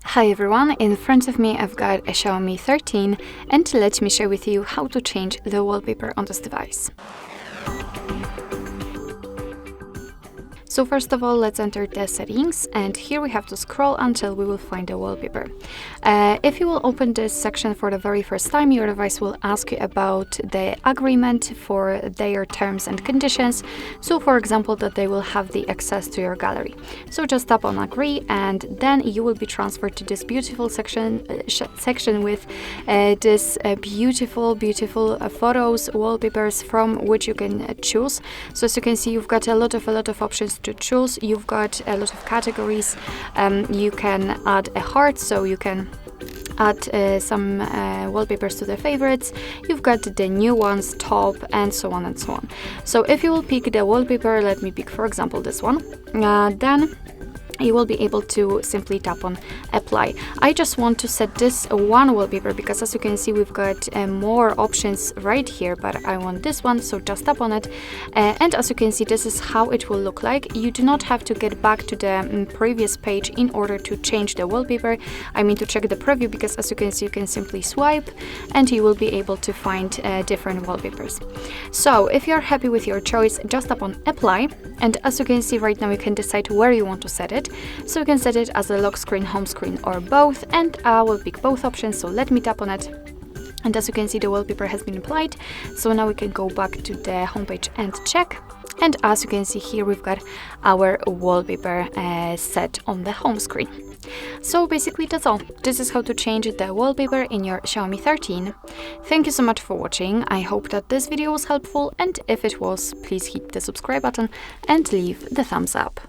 Hi everyone, in front of me I've got a Xiaomi 13 and let me share with you how to change the wallpaper on this device. So first of all, let's enter the settings, and here we have to scroll until we will find the wallpaper. If you will open this section for the very first time, your device will ask you about the agreement for their terms and conditions. So for example, that they will have the access to your gallery. So just tap on agree, and then you will be transferred to this beautiful section with this beautiful photos, wallpapers from which you can choose. So as you can see, you've got a lot of options to choose. You've got a lot of categories. You can add a heart, so you can add some wallpapers to the favorites. You've got the new ones, top, and so on and so on. So if you will pick the wallpaper, let me pick for example this one, then you will be able to simply tap on apply. I just want to set this one wallpaper because as you can see, we've got more options right here, but I want this one, so just tap on it. And as you can see, this is how it will look like. You do not have to get back to the previous page in order to change the wallpaper. I mean to check the preview, because as you can see, you can simply swipe and you will be able to find different wallpapers. So if you're happy with your choice, just tap on apply. And as you can see right now, you can decide where you want to set it. So you can set it as a lock screen, home screen, or both, and I will pick both options, so let me tap on it. And as you can see, the wallpaper has been applied. So now we can go back to the homepage and check. And as you can see here, we've got our wallpaper set on the home screen. So basically that's all. This is how to change the wallpaper in your Xiaomi 13. Thank you so much for watching. I hope that this video was helpful, and if it was, please hit the subscribe button and leave the thumbs up.